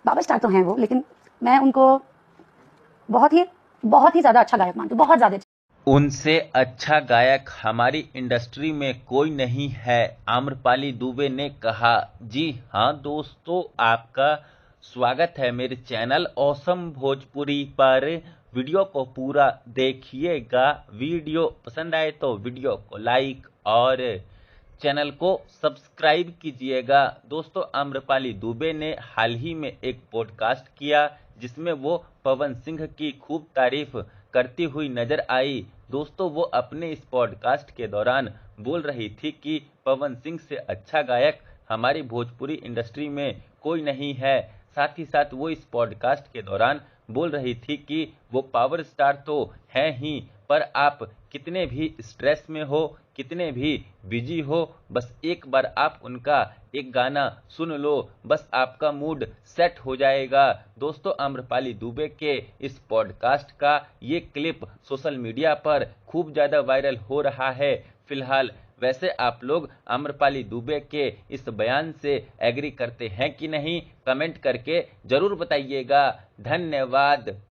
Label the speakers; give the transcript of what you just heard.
Speaker 1: बाबा star तो हैं वो, लेकिन मैं उनको बहुत ही ज़्यादा अच्छा गायक मानती हूँ, बहुत ज़्यादा।
Speaker 2: उनसे अच्छा गायक हमारी इंडस्ट्री में कोई नहीं है, आम्रपाली दुबे ने कहा। जी हाँ दोस्तों, आपका स्वागत है मेरे चैनल ऑसम भोजपुरी पर। वीडियो को पूरा देखिएगा। वीडियो पसंद आए तो वीडियो को लाइक और चैनल को सब्सक्राइब कीजिएगा। दोस्तों, आम्रपाली दुबे ने हाल ही में एक पॉडकास्ट किया जिसमें वो पवन सिंह की खूब तारीफ करती हुई नजर आई। दोस्तों, वो अपने इस पॉडकास्ट के दौरान बोल रही थी कि पवन सिंह से अच्छा गायक हमारी भोजपुरी इंडस्ट्री में कोई नहीं है। साथ ही साथ वो इस पॉडकास्ट के दौरान बोल रही थी कि वो पावर स्टार तो हैं ही, पर आप कितने भी स्ट्रेस में हो, कितने भी बिजी हो, बस एक बार आप उनका एक गाना सुन लो, बस आपका मूड सेट हो जाएगा। दोस्तों, आम्रपाली दुबे के इस पॉडकास्ट का ये क्लिप सोशल मीडिया पर खूब ज़्यादा वायरल हो रहा है फिलहाल। वैसे आप लोग आम्रपाली दुबे के इस बयान से एग्री करते हैं कि नहीं, कमेंट करके जरूर बताइएगा। धन्यवाद।